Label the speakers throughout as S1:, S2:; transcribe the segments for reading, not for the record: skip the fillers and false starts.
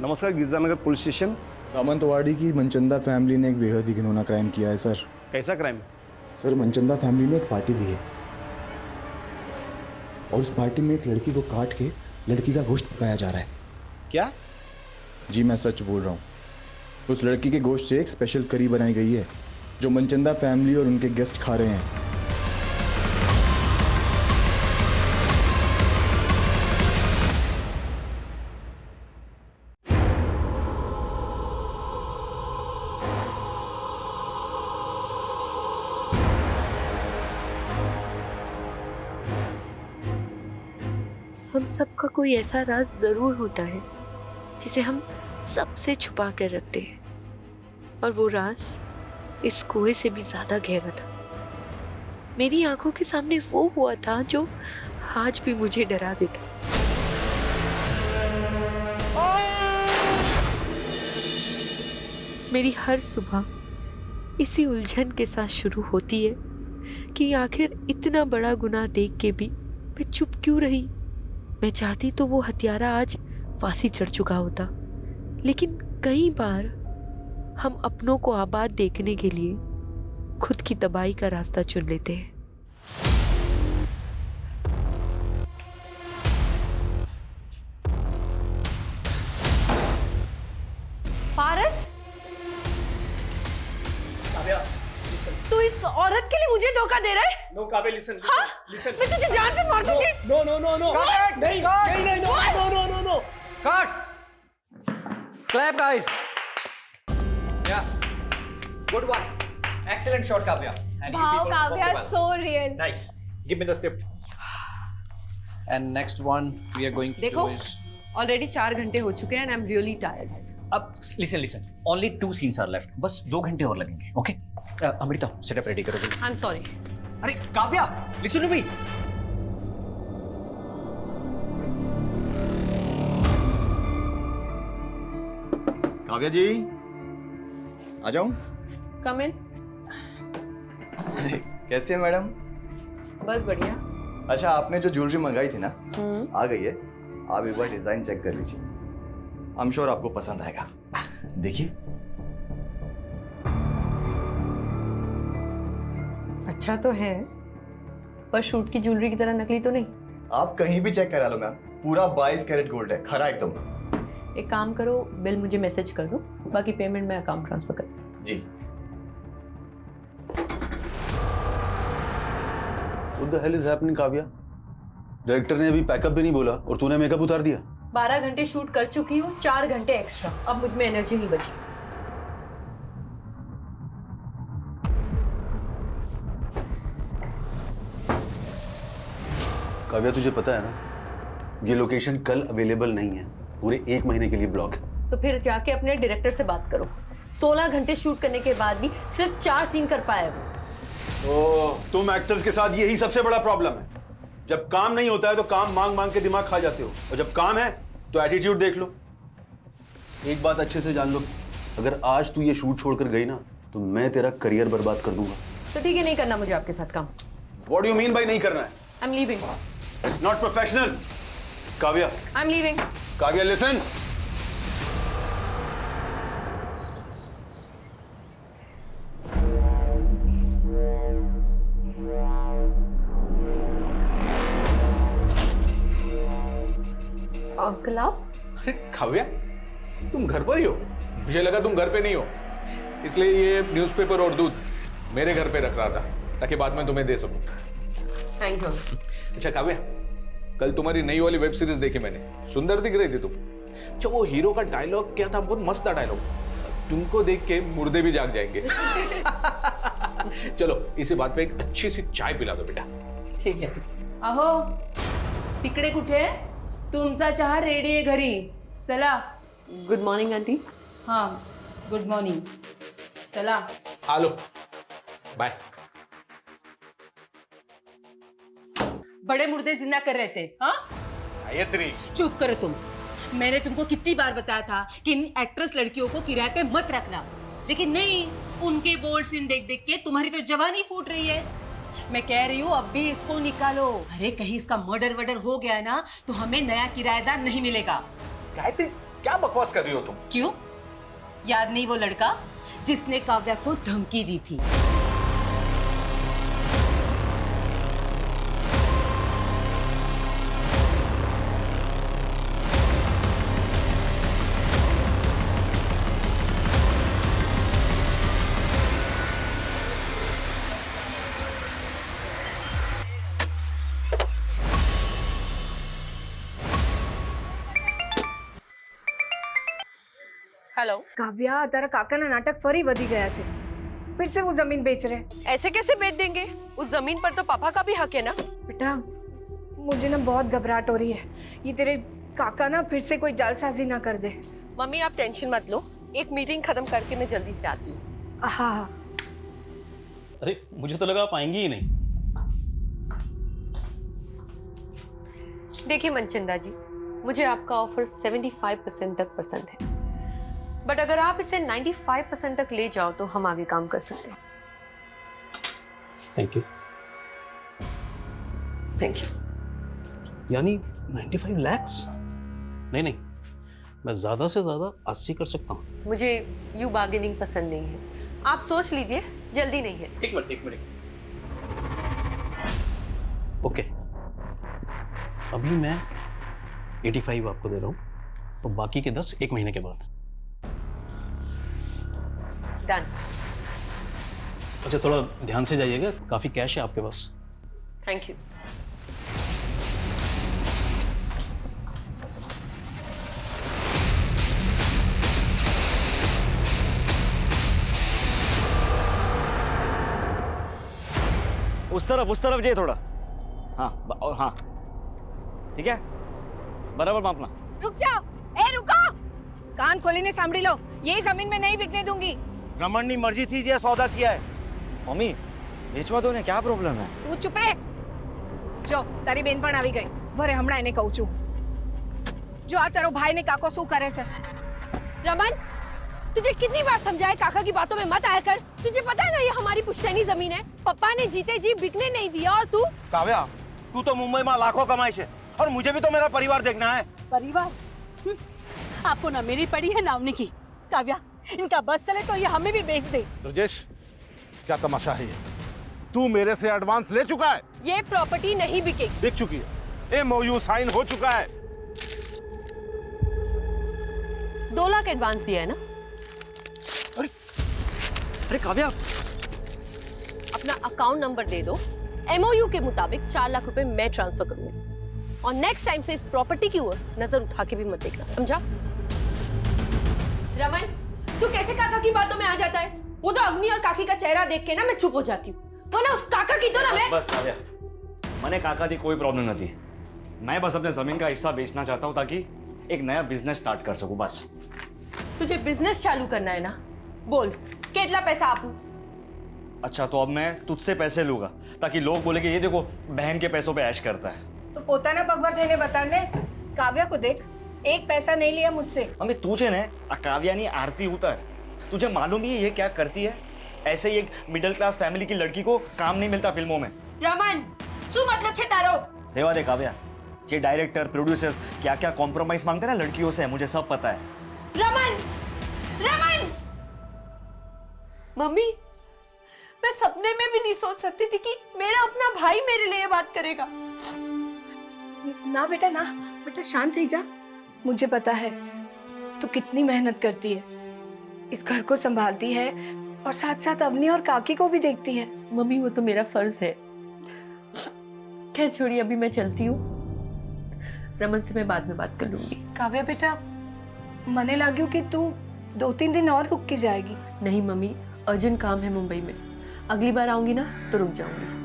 S1: नमस्कार, गिरजानगर police station.
S2: सामंतवाड़ी की Manchanda family ने एक बेहद ही घिनौना क्राइम किया है सर।
S1: कैसा क्राइम?
S2: सर, मनचंदा फैमिली ने एक पार्टी दी है और उस पार्टी में एक लड़की को काट के लड़की का गोश्त पकाया जा रहा है।
S1: क्या?
S2: जी मैं सच बोल रहा हूँ। उस लड़की के गोश्त से एक स्पेशल करी बनाई गई है जो मनचंदा फैमिली और उनके गेस्ट खा रहे हैं।
S3: हम सबका कोई ऐसा राज जरूर होता है जिसे हम सबसे छुपा कर रखते हैं, और वो राज इस कुएं से भी ज्यादा गहरा था। मेरी आंखों के सामने वो हुआ था जो आज भी मुझे डरा देता। मेरी हर सुबह इसी उलझन के साथ शुरू होती है कि आखिर इतना बड़ा गुनाह देख के भी मैं चुप क्यों रही। मैं चाहती तो वो हत्यारा आज फांसी चढ़ चुका होता, लेकिन कई बार हम अपनों को आबाद देखने के लिए खुद की तबाही का रास्ता चुन लेते हैं।
S4: पारस,
S1: काव्या, लिसन।
S4: तू इस औरत के लिए मुझे धोखा दे रहा है?
S1: No Kavya, listen.
S4: हाँ?
S1: लिसन।
S4: मैं तुझे जान से मार दूंगी।
S1: No no no no. नहीं नहीं नहीं, no no no no no.
S5: Cut! Clap, guys! Yeah. Good one. Excellent shot, Kavya. And you
S6: Wow,
S5: people
S6: Kavya,
S5: performed well.
S6: so real.
S5: Nice. Give me the script. And next one we are going to
S4: देखो,
S5: do is...
S4: already 4 घंटे हो चुके हैं and I am really tired.
S5: अब listen. Only 2 scenes are left. बस 2 घंटे और लगेंगे. Okay? अमृता, setup ready करो जल्दी.
S4: I am sorry.
S5: अरे Kavya, listen to me.
S2: Kavya जी, आ जाऊं?
S4: कम इन।
S2: कैसे हैं मैडम?
S4: बस बढ़िया।
S2: अच्छा, आपने जो ज्वेलरी मंगाई थी ना, आ गई है। आप एक बार डिजाइन चेक कर लीजिए। आई एम श्योर आपको पसंद आएगा। देखिए।
S4: अच्छा तो है, पर शूट की ज्वेलरी की तरह नकली तो नहीं।
S2: आप कहीं भी चेक करा लो मैम, पूरा 22 कैरेट गोल्ड है, खरा एकदम।
S4: एक काम करो, बिल मुझे मैसेज कर दो, बाकी पेमेंट मैं अकाउंट ट्रांसफर कर दूँ।
S2: जी।
S7: What the hell is happening, Kavya? Director ने अभी पैकअप भी नहीं बोला और तूने मेकअप उतार दिया।
S4: 12 घंटे शूट कर चुकी हूँ, 4 घंटे एक्स्ट्रा। अब मुझ में एनर्जी नहीं बची।
S7: काव्या, तुझे पता है ना, ये लोकेशन कल अवेलेबल नहीं है, पूरे 1 महीने के लिए ब्लॉक है।
S4: तो फिर जाके अपने डायरेक्टर से बात करो। 16 घंटे शूट करने के बाद भी सिर्फ 4 सीन कर पाया वो।
S7: ओह, तुम एक्टर्स के साथ यही सबसे बड़ा प्रॉब्लम है। जब काम नहीं होता है तो काम मांग मांग के दिमाग खा जाते हो, और जब काम है तो एटीट्यूड देख लो। एक बात अच्छे से जान लो, अगर आज तू ये शूट छोड़कर गई ना तो मैं तेरा करियर बर्बाद कर दूंगा।
S4: तो ठीक है, नहीं करना मुझे आपके साथ काम।
S7: What do you mean by नहीं करना है?
S4: I am leaving.
S7: It's not professional. Kavya,
S4: I am leaving.
S7: Kavya, listen.
S4: Uncle आप?
S8: अरे काव्या, तुम घर पर ही हो? मुझे लगा तुम घर पे नहीं हो, इसलिए ये न्यूज़पेपर और दूध मेरे घर पे रख रहा था ताकि बाद में तुम्हें दे सकूं।
S4: Thank you.
S8: अच्छा काव्या, कल तुम्हारी नई वाली वेब सीरीज देखी मैंने, सुंदर दिख रही थी तुम। अच्छा, वो हीरो का डायलॉग क्या था? बहुत मस्त था डायलॉग, तुमको देख के मुर्दे भी जाग जाएंगे। चलो इसी बात पे एक अच्छी सी चाय पिला दो बेटा।
S4: ठीक है।
S9: अहो, तिकडे कुठे? तुमचा चहा रेडी आहे घरी, चला।
S4: Good morning aunty.
S9: हाँ, गुड मॉर्निंग, चला।
S8: आलो, बाय।
S9: बड़े मुर्दे जिंदा कर रहे थे, हाँ?
S8: गायत्री,
S9: चुप करो तुम। मैंने तुमको कितनी बार बताया था कि इन एक्ट्रेस लड़कियों को किराए पे मत रखना, लेकिन नहीं, उनके बोल्ड सीन देख देख के तुम्हारी तो जवानी फूट रही है। मैं कह रही हूँ अब भी इसको निकालो। अरे कहीं इसका मर्डर वर्डर हो गया है ना तो हमें नया किराएदार नहीं मिलेगा।
S8: गायत्री, क्या बकवास कर रही हो तुम?
S9: क्यों? याद नहीं वो लड़का जिसने काव्या को धमकी दी थी?
S4: हेलो।
S6: કાવ્યા તારા કાકાના નાટક ફરી વધી ગયા છે फिर से वो जमीन बेच रहे हैं।
S4: ऐसे कैसे बेच देंगे? उस जमीन पर तो पापा का भी हक है ना।
S6: बेटा मुझे ना बहुत घबराहट हो रही है, ये तेरे काका ना फिर से कोई जालसाजी ना कर दे।
S4: मम्मी आप टेंशन मत लो, एक मीटिंग खत्म करके मैं जल्दी से आती हूँ।
S6: हाँ हाँ
S1: अरे मुझे तो लगा आप आएंगी ही नहीं।
S4: देखिए मनचंदा जी, मुझे आपका ऑफर 75% तक पसंद है, बट अगर आप इसे 95% तक ले जाओ तो हम आगे काम कर सकते हैं।
S1: Thank you.
S4: Thank you.
S1: यानी 95 lakhs? नहीं नहीं, मैं ज्यादा से ज्यादा 80 कर सकता हूँ।
S4: मुझे यू बार्गेनिंग पसंद नहीं है, आप सोच लीजिए, जल्दी नहीं है।
S1: एक मिनट। ओके, अभी मैं 85 आपको दे रहा हूँ और बाकी के 10 एक महीने के बाद।
S4: डन।
S1: अच्छा थोड़ा ध्यान से जाइएगा, काफी कैश है आपके पास।
S4: Thank you.
S5: उस तरफ जाइए थोड़ा। हाँ हाँ ठीक है, बराबर मापना।
S6: रुक जाओ, ए रुको, कान खोलीने सांभળી लो, ये जमीन में नहीं बिकने दूंगी।
S5: रमन ની મરજી થી જે સોદા કિયા है। મમ્મી વેચવા દો ને, क्या प्रॉब्लम है?
S6: તું ચૂપ રે। જો તારી બેન પણ આવી ગઈ, ભરે હમણાં એને કહું છું। જો આ તારો ભાઈ ને કાકો શું કરે છે।
S4: रमन, तुझे कितनी बार समझाया काका की बातों में मत आया कर। तुझे पता है ना ये हमारी पुश्तैनी जमीन है, पापा ने जीते जी बिकने नहीं दिया। और तू
S5: काव्या, तू तो मुंबई में लाखों कमाई है और मुझे भी तो मेरा परिवार देखना है।
S10: परिवार? आपको ना मेरी पड़ी है ना उनकी। काव्या, इनका बस चले तो ये हमें भी बेच दे।
S8: राजेश, क्या तमाशा है ये? तू मेरे से एडवांस ले चुका है।
S4: ये प्रॉपर्टी नहीं बिकेगी।
S8: बिक चुकी है, एमओयू साइन हो चुका है।
S4: 2 लाख एडवांस दिया है ना।
S5: अरे काव्या,
S4: अपना अकाउंट नंबर दे दो, एमओयू के मुताबिक 4 लाख रुपए मैं ट्रांसफर करूंगी। और नेक्स्ट टाइम से इस प्रॉपर्टी की ओर नजर उठा के भी मत देखना, समझा? रमन, तू कैसे काका की बातों में आ जाता है? वो तो अवनी और काकी का चेहरा देख के ना मैं चुप हो जाती हूँ, वरना उस काका की तो ना मैं।
S5: बस काव्या, मैंने काका दी कोई प्रॉब्लम नहीं थी। मैं बस अपने जमीन का हिस्सा बेचना चाहता हूँ ताकि एक नया बिजनेस स्टार्ट कर सकूं बस।
S4: तुझे बिजनेस चालू करना है ना, बोल कितना पैसा आपू।
S5: अच्छा तो अब मैं तुझसे पैसे लूंगा ताकि लोग बोले कि ये देखो बहन के पैसों पे ऐश करता है।
S6: तो પોતાના પગભર થઈને બતાડને। કાવ્યા को देख, एक पैसा नहीं लिया मुझसे।
S5: मम्मी तुझे ने काव्यानी आरती उतर, तुझे मालूम ही है ये क्या करती है? ऐसे ही एक मिडिल क्लास फैमिली की लड़की को काम नहीं मिलता फिल्मों में।
S4: रमन, શું मतलब છે તારો?
S5: रेवा दे काव्या, ये डायरेक्टर प्रोड्यूसर्स क्या क्या कॉम्प्रोमाइज मांगते हैं ना लड़कियों से, मुझे सब पता है।
S4: रमन, रमन! मम्मी, मैं सपने में भी नहीं सोच सकती थी कि मेरा अपना भाई मेरे लिए बात करेगा।
S6: ना बेटा ना, बेटा शांत ही जा। मुझे पता है तू कितनी मेहनत करती है, इस घर को संभालती है और साथ साथ अवनी और काकी को भी देखती है।
S4: मम्मी वो तो मेरा फर्ज है। खैर छोड़िए, अभी मैं चलती हूँ, रमन से मैं बाद में बात कर लूंगी।
S6: काव्या बेटा, मने लाग्યું कि तू 2-3 दिन और रुक के जाएगी।
S4: नहीं मम्मी, अर्जेंट काम है मुंबई में, अगली बार आऊंगी ना तो रुक जाऊंगी।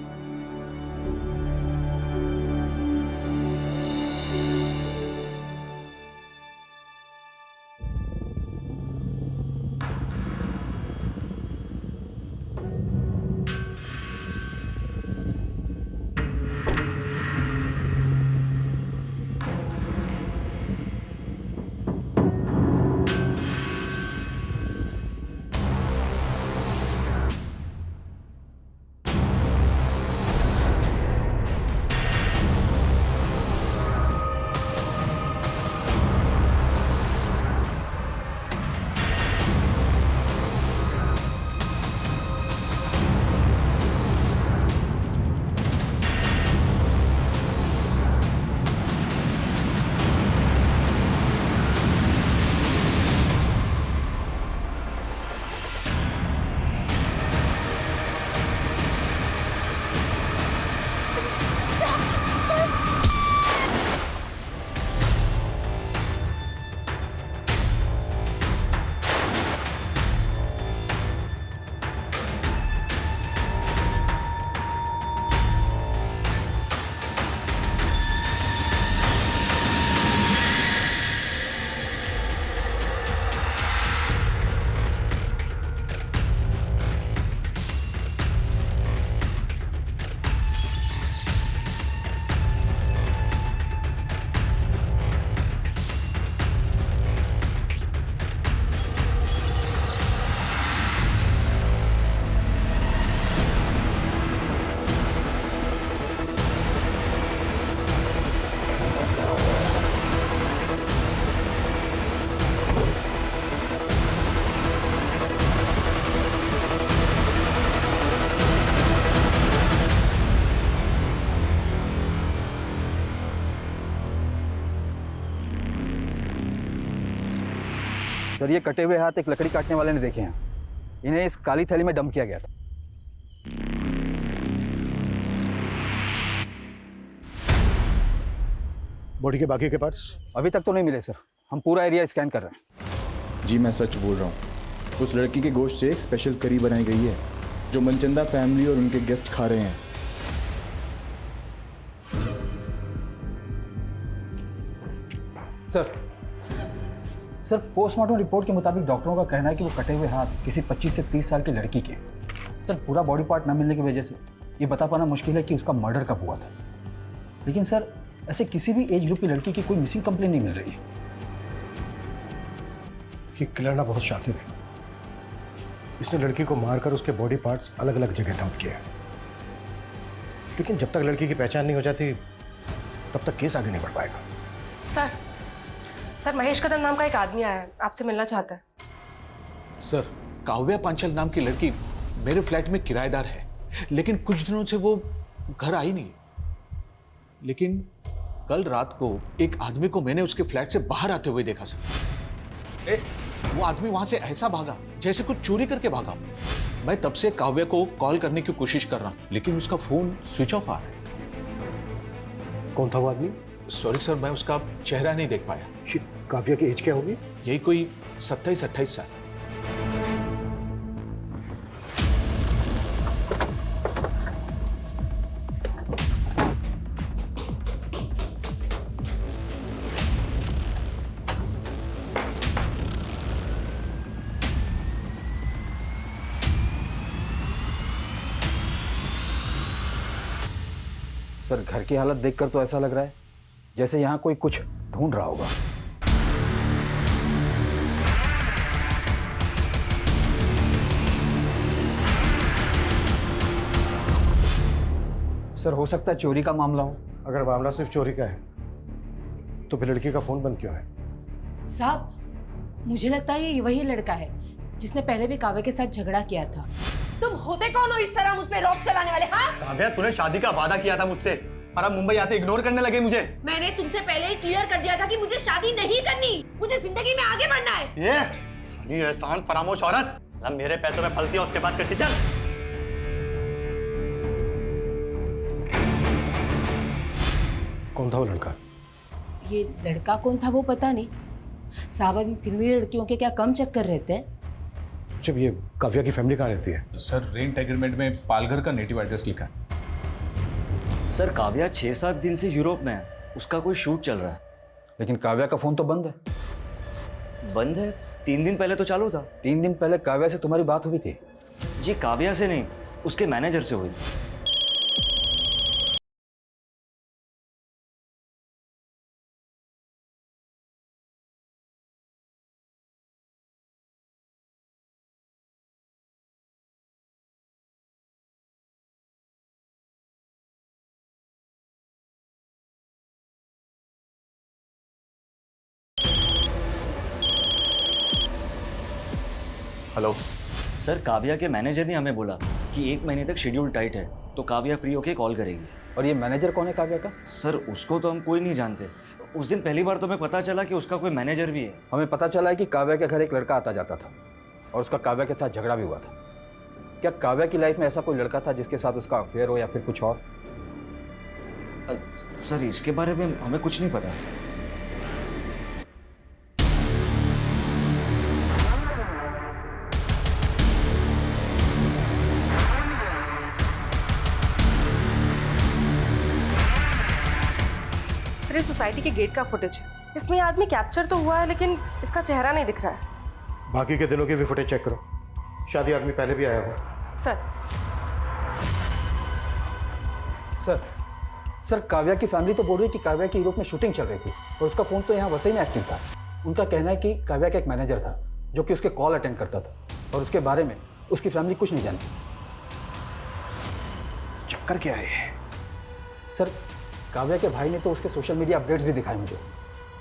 S11: सर ये कटे हुए हाथ एक लकड़ी काटने वाले ने देखे हैं। इन्हें इस काली थैली में डंप किया गया था।
S12: बॉडी के बाकी के पार्ट्स
S11: अभी तक तो नहीं मिले सर, हम पूरा एरिया स्कैन कर रहे हैं।
S2: जी मैं सच बोल रहा हूँ, उस लड़की के गोश्त से एक स्पेशल करी बनाई गई है जो मनचंदा फैमिली और उनके गेस्ट खा रहे हैं।
S11: सर पोस्टमार्टम रिपोर्ट के मुताबिक डॉक्टरों का कहना है कि वो कटे हुए हाथ किसी 25 से 30 साल की लड़की के। सर पूरा बॉडी पार्ट न मिलने की वजह से ये बता पाना मुश्किल है कि उसका मर्डर कब हुआ था। लेकिन सर ऐसे किसी भी एज ग्रुप की लड़की की कोई मिसिंग कंप्लेंट नहीं मिल रही है।
S12: ये किलर ना बहुत शातिर है। इसने लड़की को मारकर उसके बॉडी पार्ट्स अलग अलग जगह डंप किए, लेकिन जब तक लड़की की पहचान नहीं हो जाती तब तक केस आगे नहीं बढ़ पाएगा।
S6: सर महेश कदम नाम का एक आदमी आया है, आपसे मिलना चाहता है।
S8: सर काव्या पांचाल नाम की लड़की मेरे फ्लैट में किराएदार है, लेकिन कुछ दिनों से वो घर आई नहीं। लेकिन कल रात को एक आदमी को मैंने उसके फ्लैट से बाहर आते हुए देखा सर। वो आदमी वहां से ऐसा भागा जैसे कुछ चोरी करके भागा। मैं तब से काव्या को कॉल करने की कोशिश कर रहा हूं, लेकिन उसका फोन स्विच ऑफ आ रहा है।
S12: कौन था वो आदमी?
S8: सॉरी सर, मैं उसका चेहरा नहीं देख पाया।
S12: काव्या की एज क्या होगी?
S8: यही कोई 27-28 साल।
S11: सर घर की हालत देखकर तो ऐसा लग रहा है जैसे यहाँ कोई कुछ ढूंढ रहा होगा। सर हो सकता है चोरी का मामला हो।
S12: अगर मामला सिर्फ चोरी का है तो फिर लड़की का फोन बंद क्यों है?
S9: साहब मुझे लगता है ये वही लड़का है जिसने पहले भी काव्या के साथ झगड़ा किया था।
S4: तुम होते कौन हो इस तरह मुझ पे रॉब चलाने वाले? हाँ
S2: काव्या तूने शादी का वादा किया था मुझसे और अब मुंबई आते इग्नोर करने लगे मुझे।
S4: मैंने तुमसे पहले ही क्लियर कर दिया था कि मुझे शादी नहीं करनी, मुझे जिंदगी में आगे बढ़ना है।
S2: ये साली एहसान फरामोश औरत, साला मेरे पैसों में पलती है उसके बाद करती। चल
S12: कौन था वो लड़का?
S9: ये लड़का कौन था वो पता नहीं साहब। अभी फिर भी लड़कियों के क्या कम चक्कर रहते हैं।
S12: जब ये काव्या की फैमिली कहाँ रहती है?
S8: सर रेंट एग्रीमेंट में पालघर का नेटिव एड्रेस लिखा है।
S5: सर काव्या 6-7 दिन से यूरोप में है, उसका कोई शूट चल रहा है।
S11: लेकिन काव्या का फोन तो बंद है।
S5: बंद है? 3 दिन पहले तो चालू था।
S11: 3 दिन पहले काव्या से तुम्हारी बात हुई थी?
S5: जी काव्या से नहीं, उसके मैनेजर से हुई।
S2: हेलो
S5: सर काव्या के मैनेजर ने हमें बोला कि 1 महीने तक शेड्यूल टाइट है, तो काव्या फ्री होके कॉल करेगी।
S11: और ये मैनेजर कौन है काव्या का?
S5: सर उसको तो हम कोई नहीं जानते। उस दिन पहली बार तो हमें पता चला कि उसका कोई मैनेजर भी है।
S11: हमें पता चला है कि काव्या के घर एक लड़का आता जाता था और उसका काव्या के साथ झगड़ा भी हुआ था। क्या काव्या की लाइफ में ऐसा कोई लड़का था जिसके साथ उसका अफेयर हो या फिर कुछ और?
S5: सर इसके बारे में हमें कुछ नहीं पता।
S6: सर ये सोसाइटी के गेट का फुटेज है, इसमें ये आदमी कैप्चर तो हुआ है लेकिन इसका चेहरा नहीं दिख रहा है।
S12: बाकी के दिनों की भी फुटेज चेक करो, शायद ये आदमी पहले भी आया हो।
S11: सर काव्या की फैमिली तो बोल रही है कि काव्या की यूरोप में शूटिंग चल रही थी और उसका फ़ोन तो यहाँ वसई में एक्टिव था। उनका कहना है कि काव्या का एक मैनेजर था जो कि उसके कॉल अटेंड करता था और उसके बारे में उसकी फैमिली कुछ नहीं जानती।
S12: चक्कर क्या है?
S11: सर काव्या के भाई ने तो उसके सोशल मीडिया अपडेट्स भी दिखाए मुझे।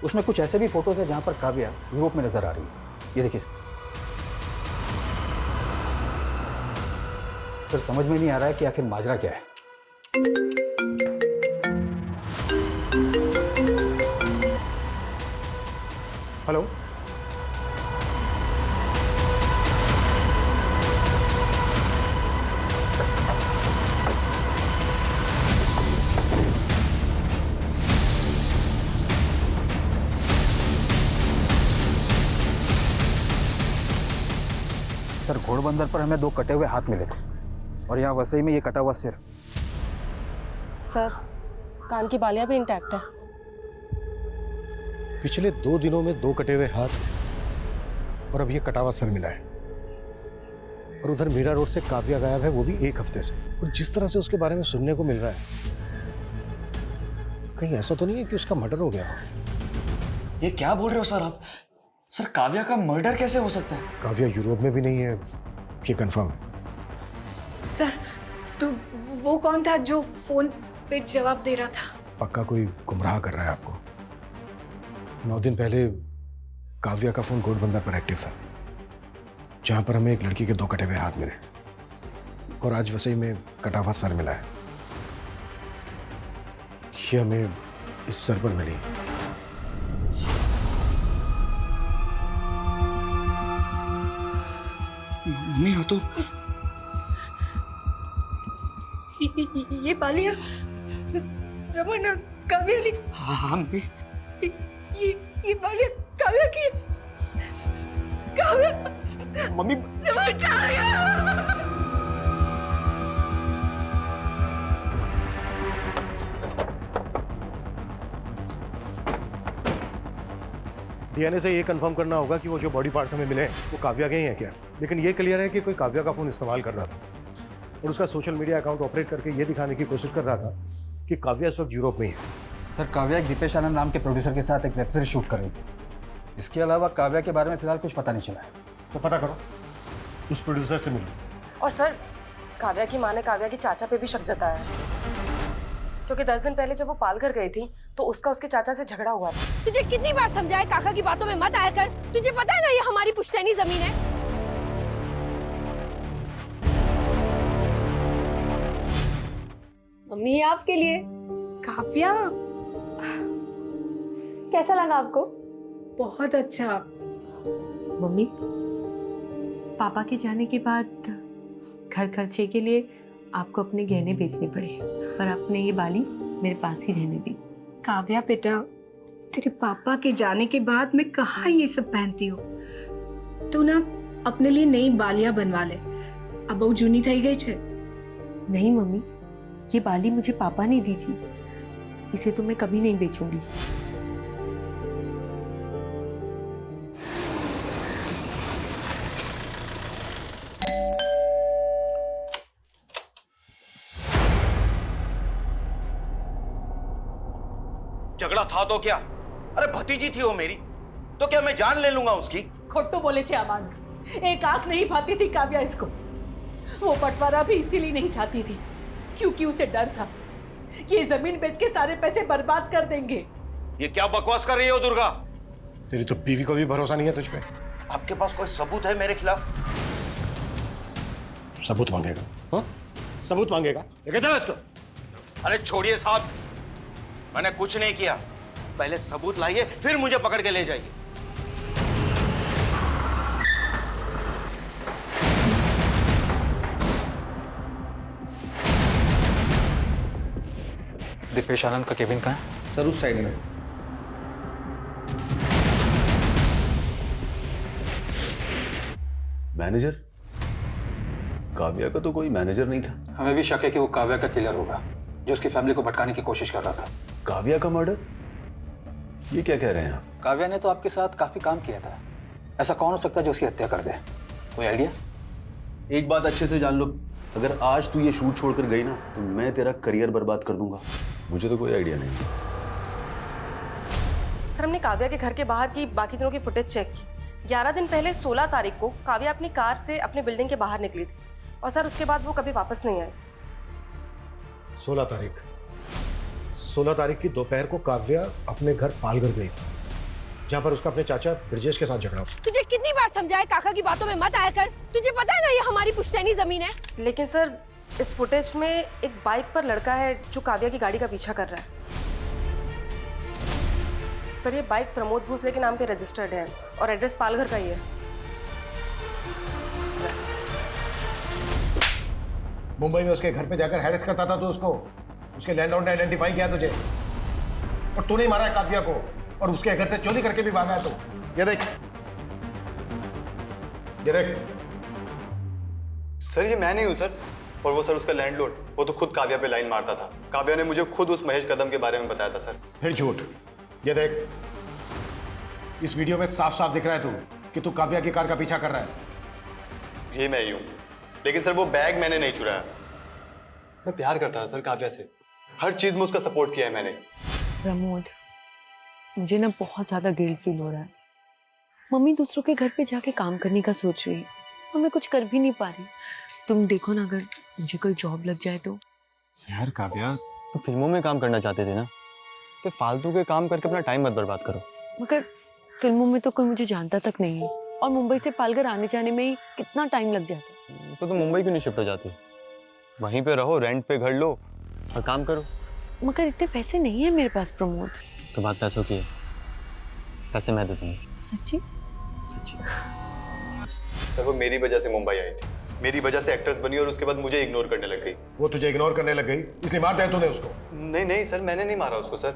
S11: उसमें कुछ ऐसे भी फोटोज है जहाँ पर काव्या यूरोप में नजर आ रही है। ये देखिए सर समझ में नहीं आ रहा है कि आखिर माजरा क्या है।
S12: हेलो
S11: सर घोड़बंदर पर हमें 2 कटे हुए हाथ मिले थे और यहाँ वसई में ये कटा हुआ सिर।
S13: सर कान की बालियां भी इंटैक्ट है।
S12: पिछले 2 दिनों में 2 कटे हुए हाथ और अब ये कटा हुआ सर मिला है। और उधर मीरा रोड से काव्या गायब है, वो भी 1 हफ्ते से। और जिस तरह से उसके बारे में सुनने को मिल रहा है, कहीं ऐसा तो नहीं है कि उसका मर्डर हो गया?
S5: ये क्या बोल रहे हो सर आप? सर काव्या का मर्डर कैसे हो सकता है?
S12: काव्या यूरोप में भी नहीं है, ये कंफर्म।
S6: सर तो वो कौन था जो फोन पे जवाब दे रहा था?
S12: पक्का कोई गुमराह कर रहा है आपको। 9 दिन पहले काव्या का फोन घोड़बंदर पर एक्टिव था, जहां पर हमें एक लड़की के 2 कटे हुए हाथ मिले और आज वसई में कटा हुआ सर मिला है। ये हमें इस सर पर मिली।
S5: मम्मी हो तो
S6: ये बालियां रमन काव्या ने।
S5: हाँ मम्मी।
S6: ये बालियां काव्या की। काव्या
S5: मम्मी
S6: रमन काव्या।
S12: डीएनए से ये कंफर्म करना होगा कि वो जो बॉडी पार्ट्स हमें मिले हैं वो काव्या के ही हैं क्या। लेकिन ये क्लियर है कि कोई काव्या का फोन इस्तेमाल कर रहा था और उसका सोशल मीडिया अकाउंट ऑपरेट करके ये दिखाने की कोशिश कर रहा था कि काव्या इस वक्त यूरोप में ही है।
S11: सर काव्या एक दीपेश आनंद नाम के प्रोड्यूसर के साथ एक वेब सीरीज शूट कर रही थी। इसके अलावा काव्या के बारे में फिलहाल कुछ पता नहीं चला है।
S12: तो पता करो, उस प्रोड्यूसर से मिलो।
S13: और सर काव्या की माँ ने काव्या की चाचा पे भी शक जताया है, क्योंकि 10 दिन पहले जब वो पालघर गई थी तो उसका उसके चाचा से झगड़ा हुआ था।
S4: तुझे कितनी बार समझाया काका की बातों में मत आया कर। तुझे पता है ना ये हमारी पुश्तैनी जमीन है। मम्मी ये आपके लिए।
S6: काव्या
S4: कैसा लगा आपको?
S6: बहुत अच्छा।
S3: मम्मी पापा के जाने के बाद घर खर्चे के लिए आपको अपने गहने बेचने पड़े, पर आपने ये बाली मेरे पास ही रहने दी।
S6: काव्या बेटा, तेरे पापा के जाने के बाद मैं कहाँ ये सब पहनती हूँ। तू ना अपने लिए नई बालियां बनवा ले, अब वो जूनी थई गई छे।
S3: नहीं मम्मी, ये बाली मुझे पापा ने दी थी, इसे तो मैं कभी नहीं बेचूंगी।
S7: झगड़ा था तो क्या? अरे भतीजी थी वो मेरी, तो क्या मैं जान ले लूंगा उसकी?
S10: खोटू बोले छे मानुस, एक आंख नहीं भाती थी काव्या इसको। वो बंटवारा भी इसीलिए नहीं चाहती थी क्योंकि उसे डर था कि ये जमीन बेच के सारे पैसे बर्बाद कर देंगे।
S7: ये क्या बकवास कर रही हो दुर्गा?
S12: तेरी तो बीवी को भी भरोसा नहीं है तुझ पे।
S7: आपके पास कोई सबूत है मेरे खिलाफ?
S12: सबूत मांगेगा? हाँ सबूत मांगेगा, लेके चलो इसको।
S7: अरे छोड़िए साहब, मैंने कुछ नहीं किया। पहले सबूत लाइए, फिर मुझे पकड़ के ले जाइए।
S11: दीपेश आनंद का केबिन कहाँ है?
S2: सर उस साइड में।
S7: मैनेजर? काव्या का तो कोई मैनेजर नहीं था।
S11: हमें भी शक है कि वो काव्या का किलर होगा जो उसकी फैमिली को भटकाने की कोशिश कर रहा था।
S7: काव्या का मर्डर? ये क्या कह रहे हैं आप?
S11: काव्या ने तो आपके साथ काफी काम किया था, ऐसा कौन हो सकता है जो उसकी हत्या कर दे? कोई आइडिया?
S7: एक बात अच्छे से जान लो, अगर आज तू ये शूट छोड़कर गई ना तो मैं तेरा करियर बर्बाद कर दूंगा। मुझे तो कोई आइडिया नहीं।
S13: सर हमने काव्या के घर के बाहर की बाकी दिनों की फुटेज चेक की। 11 दिन पहले 16 तारीख को काव्या अपनी कार से अपने बिल्डिंग के बाहर निकली थी और सर उसके बाद वो कभी वापस नहीं आई।
S12: 16 तारीख की दोपहर को काव्या अपने घर पालघर गई थी, जहां पर उसका अपने चाचा ब्रजेश के साथ झगड़ा हुआ।
S4: तुझे कितनी बार समझाया काका की बातों में मत आया कर। तुझे पता है ना ये हमारी पुश्तैनी जमीन है।
S13: लेकिन सर इस फुटेज में एक बाइक पर लड़का है जो काव्या की गाड़ी का पीछा कर रहा है। सर ये बाइक प्रमोद भोसले के नाम पे रजिस्टर्ड है और एड्रेस पालघर का ही है।
S12: मुंबई में उसके घर पे जाकर हैरेस करता था तो उसके लैंडलॉर्ड ने आइडेंटिफाई किया तुझे, और तूने ही मारा है काव्या को और उसके घर से चोरी करके भी भागा है। तो ये देख
S2: सर ये मैं नहीं हूँ सर। और वो सर उसका लैंडलॉर्ड, वो तो खुद काव्या पे लाइन मारता था। काव्या ने मुझे खुद उस महेश कदम के बारे में बताया था सर।
S12: फिर झूठ। ये देख, इस वीडियो में साफ साफ दिख रहा है कि तू काव्या की कार का पीछा कर रहा है।
S2: ये मैं ही हूँ, लेकिन सर वो बैग मैंने नहीं चुराया। मैं प्यार करता था सर काव्या से, हर चीज में उसका सपोर्ट किया है मैंने।
S3: प्रमोद, मुझे ना बहुत ज्यादा गिल्ट फील हो रहा है। मम्मी दूसरों के घर पे जाके काम करने का सोच रही है और मैं कुछ कर भी नहीं पा रही। तुम देखो ना, अगर मुझे कोई जॉब लग जाए तो।
S2: यार काव्या, तो फिल्मों में काम करना चाहते थे ना, तो फालतू के काम करके अपना टाइम मत बर्बाद करो।
S3: मगर फिल्मों में तो कोई मुझे जानता तक नहीं है और मुंबई से पालघर आने जाने में ही कितना टाइम लग जाता है।
S2: तो तुम मुंबई क्यों नहीं शिफ्ट हो जाती? वहीं पे रहो, रेंट पे घर लो और काम करो।
S3: मगर इतने पैसे नहीं है मेरे पास प्रमोद।
S2: तो बात पैसों की है, पैसे मैं दे दूंगा।
S3: सच्ची?
S2: सच्ची। सर वो मेरी वजह से मुंबई आई थी, मेरी वजह से एक्ट्रेस बनी और उसके बाद मुझे इग्नोर करने लग गई।
S12: वो तुझे इग्नोर करने लग गई इसलिए मार दिया तूने उसको?
S2: नहीं नहीं सर, मैंने नहीं मारा उसको सर,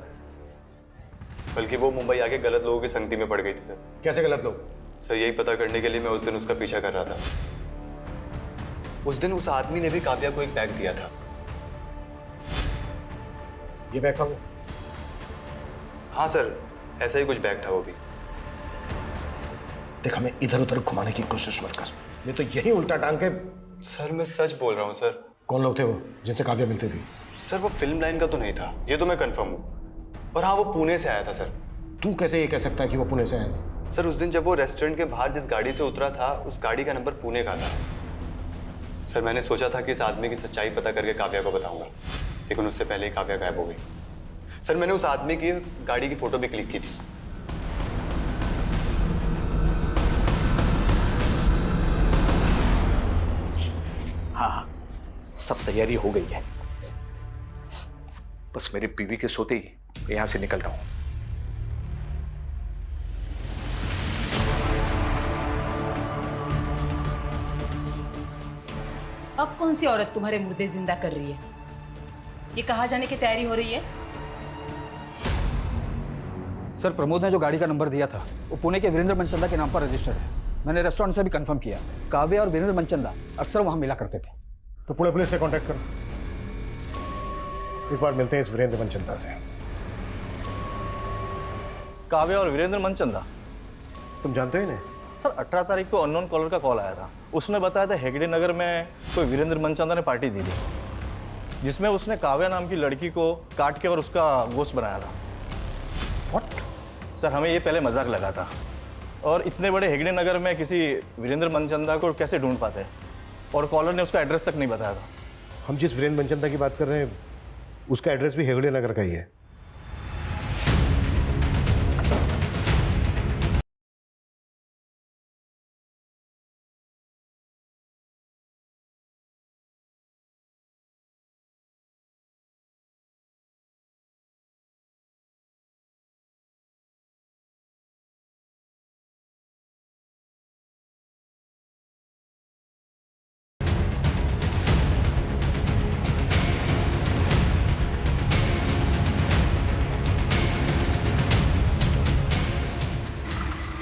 S2: बल्कि वो मुंबई आके गलत लोगों की संगति में पड़ गई थी सर।
S12: कैसे गलत लोग?
S2: सर यही पता करने के लिए मैं उस दिन उसका पीछा कर रहा था। उस दिन उस आदमी ने भी काव्या को एक बैग दिया था।
S12: ये बैग था वो?
S2: हाँ सर, ऐसा ही कुछ बैग था वो भी।
S12: देख, हमें इधर उधर घुमाने की कोशिश मत कर, नहीं तो यही उल्टा टांग के।
S2: सर मैं सच बोल रहा हूँ सर।
S12: कौन लोग थे वो जिनसे काव्या मिलती थी?
S2: सर वो फिल्म लाइन का तो नहीं था, ये तो मैं कंफर्म हूँ, पर हाँ वो पुणे से आया था सर।
S12: तू कैसे ये कह सकता है कि वो पुणे से आया था?
S2: सर उस दिन जब वो रेस्टोरेंट के बाहर जिस गाड़ी से उतरा था, उस गाड़ी का नंबर पुणे का था। सर मैंने सोचा था कि इस आदमी की सच्चाई पता करके काव्या को बताऊंगा, लेकिन उससे पहले ही काव्या गायब हो गई। सर मैंने उस आदमी की गाड़ी की फोटो भी क्लिक की थी।
S8: हाँ, सब तैयारी हो गई है, बस मेरी बीवी के सोते ही यहां से निकलता हूं।
S9: अब कौन सी औरत तुम्हारे मुर्दे जिंदा कर रही है? ये कहाँ जाने की तैयारी हो रही है?
S11: सर, प्रमोद ने जो गाड़ी का नंबर दिया था वो पुणे के वीरेंद्र मनचंदा के नाम पर रजिस्टर्ड है। मैंने रेस्टोरेंट से भी कंफर्म किया। काव्या और वीरेंद्र मनचंदा अक्सर वहां मिला करते थे।
S12: तो पुणे पुलिस से कांटेक्ट करो, एक बार मिलते हैं इस वीरेंद्र मनचंदा से।
S14: काव्या और वीरेंद्र मनचंदा,
S12: तुम जानते हो इन्हें?
S14: सर 18 तारीख को अननोन कॉलर का कॉल आया था। उसने बताया था हेगड़े नगर में कोई वीरेंद्र मनचंदा ने पार्टी दी थी, जिसमें उसने काव्या नाम की लड़की को काट के और उसका गोश्त बनाया था।
S12: What?
S14: सर हमें ये पहले मजाक लगा था, और इतने बड़े हेगड़े नगर में किसी वीरेंद्र मनचंदा को कैसे ढूंढ पाते, और कॉलर ने उसका एड्रेस तक नहीं बताया था।
S12: हम जिस वीरेंद्र मनचंदा की बात कर रहे हैं उसका एड्रेस भी हेगड़े नगर का ही है।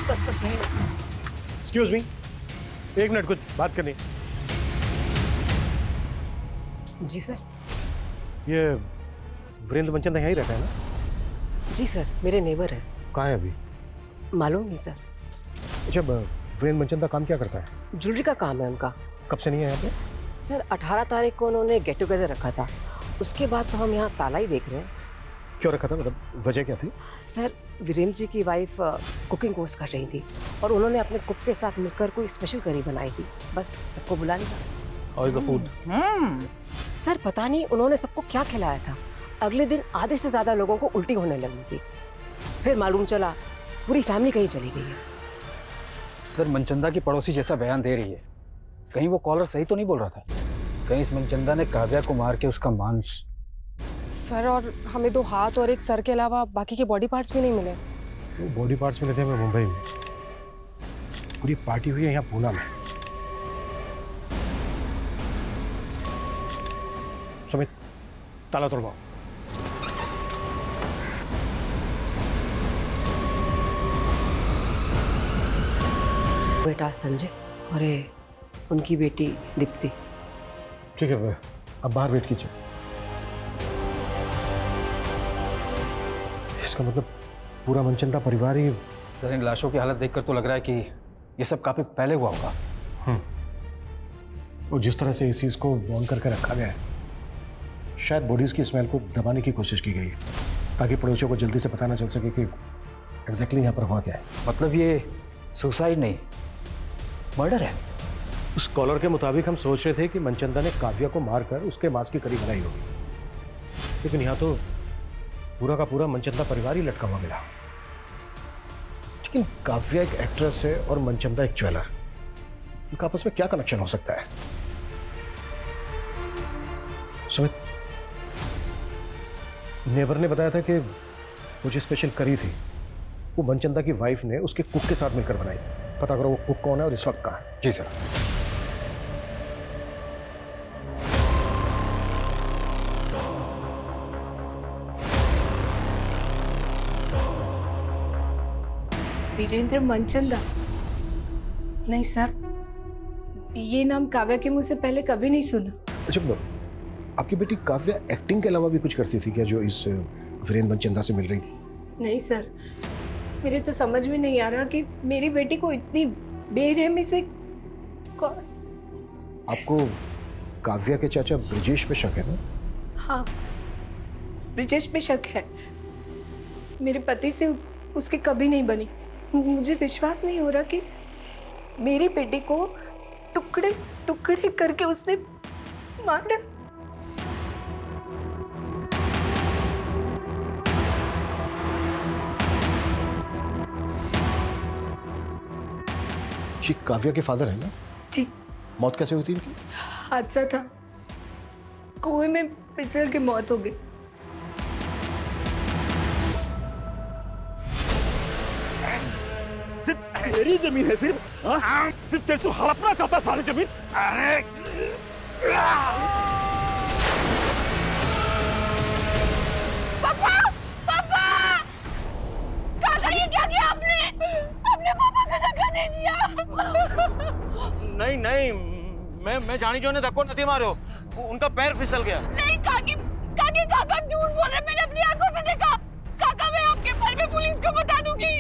S10: बस यही।
S12: एक्सक्यूज मी, एक मिनट, कुछ बात करनी।
S10: जी सर।
S12: ये वीरेंद्र मनचंदा यहीं रहता है ना?
S10: जी सर, मेरे नेबर है।
S12: कहाँ है अभी?
S10: मालूम नहीं सर।
S12: अच्छा, वीरेंद्र मनचंदा काम क्या करता है?
S10: ज्वेलरी का काम है उनका।
S12: कब से नहीं है यहाँ पे?
S10: सर 18 तारीख को उन्होंने गेट टुगेदर रखा था, उसके बाद तो हम यहाँ ताला ही देख रहे हैं।
S12: क्यों रखा था, मतलब वजह क्या थी?
S10: सर वीरेंद्र जी की वाइफ कुकिंग कोर्स कर रही थी और उन्होंने अपने कुक के साथ मिलकर कोई स्पेशल करी बनाई थी, बस सबको बुला लिया।
S14: How is the food?
S10: Sir पता नहीं उन्होंने सबको क्या खिलाया था, अगले दिन आधे से ज्यादा लोगों को उल्टी होने लगी थी। फिर मालूम चला पूरी फैमिली कहीं चली गई है।
S11: सर मनचंदा की पड़ोसी जैसा बयान दे रही है, कहीं वो कॉलर सही तो नहीं बोल रहा था? कहीं इस मनचंदा ने काव्या को मार के उसका मांस?
S13: सर, और हमें 2 हाथ और 1 सर के अलावा बाकी के बॉडी पार्ट्स भी नहीं मिले।
S12: वो बॉडी पार्ट्स मिले थे हमें मुंबई में, पूरी पार्टी हुई है यहाँ पूना में। समित, ताला तोड़वाओ।
S10: बेटा संजय और उनकी बेटी दीप्ति।
S12: ठीक है, अब बाहर वेट कीजिए। इसका मतलब पूरा मनचंदा परिवार ही।
S11: सर इन लाशों की हालत देखकर तो लग रहा है कि ये सब काफी पहले हुआ होगा।
S12: और जिस तरह से इस चीज को बॉन्ड करके रखा गया है, शायद बॉडीज की स्मेल को दबाने की कोशिश की गई है ताकि पड़ोसियों को जल्दी से पता ना चल सके कि एग्जैक्टली यहाँ पर हुआ क्या है।
S11: मतलब ये सुसाइड नहीं, मर्डर है।
S12: उस कॉलर के मुताबिक हम सोच रहे थे कि मनचंदा ने काव्या को मारकर उसके मांस की करी बनाई होगी, लेकिन यहाँ तो पूरा का पूरा मनचंदा परिवार ही लटका हुआ मिला। लेकिन काव्या एक एक्ट्रेस है और मनचंदा एक ज्वेलर, इनका आपस में क्या कनेक्शन हो सकता है? सुमित, नेबर ने बताया था कि वो जो स्पेशल करी थी वो मनचंदा की वाइफ ने उसके कुक के साथ मिलकर बनाई थी। पता करो वो कुक कौन है और इस वक्त कहाँ है।
S11: जी सर।
S6: वीरेंद्र मनचंदा? नहीं सर, ये नाम काव्या के मुंह से पहले कभी नहीं सुना।
S12: अच्छा, आपकी बेटी काव्या एक्टिंग के अलावा भी कुछ करती थी क्या जो इस वीरेंद्र मनचंदा से मिल रही थी?
S6: नहीं सर, मेरे तो समझ में नहीं आ रहा कि मेरी बेटी को इतनी बेरहमी से कौन।
S12: आपको काव्या के चाचा ब्रिजेश पे शक है ना?
S6: हाँ, ब्रिजेश पे शक है। मेरे पति से उसकी कभी नहीं बनी। मुझे विश्वास नहीं हो रहा कि मेरी बेटी को टुकड़े टुकड़े करके उसने मार डाला।
S12: जी काव्या के फादर है ना?
S6: जी।
S12: मौत कैसे हुई थी इनकी?
S6: हादसा था, कुएं में फिसल के मौत हो गई।
S5: सिर्फ मेरी जमीन है, सिर्फ तेरे तो हड़पना चाहता सारी जमीन। अरे
S4: पापा, पापा, काका ये क्या किया आपने? अपने पापा का धक्का दे दिया।
S14: नहीं नहीं, मैं जानी जो ने धक्को नहीं मारो, उनका पैर फिसल गया।
S4: नहीं काकी, काका झूठ बोल रहे, मैंने अपनी आंखों से देखा। काका मैं आपके पैर में पुलिस को बता दूंगी।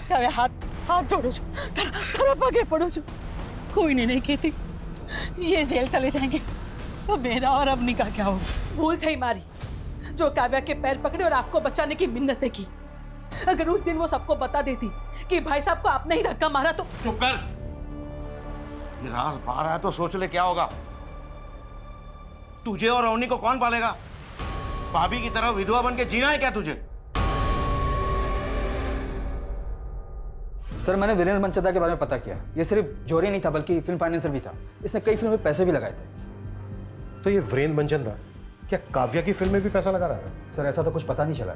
S10: काव्या हाथ जोड़ो जो, तरफ आगे पड़ो जो। कोई नहीं कहती ये जेल चले जाएंगे तो मेरा और अवनी का क्या होगा? भूल थी मारी जो काव्या के पैर पकड़े और आपको बचाने की मिन्नतें की। अगर उस दिन वो सबको बता देती कि भाई साहब को आपने ही धक्का मारा तो।
S14: चुप कर, ये राज बाहर आया तो सोच ले क्या होगा। तुझे और अवनी को कौन पालेगा? भाभी की तरह विधवा बन के जीना है क्या तुझे?
S11: सर मैंने वीरेंद्र मनचंदा के बारे में पता किया। ये सिर्फ जोरी नहीं था बल्कि फिल्म फाइनेंसर भी था। इसने कई फिल्मों में पैसे भी लगाए थे।
S12: तो ये वीरेंद्र मनचंदा क्या काव्या की फिल्म में भी पैसा लगा रहा था?
S11: सर ऐसा तो कुछ पता नहीं चला।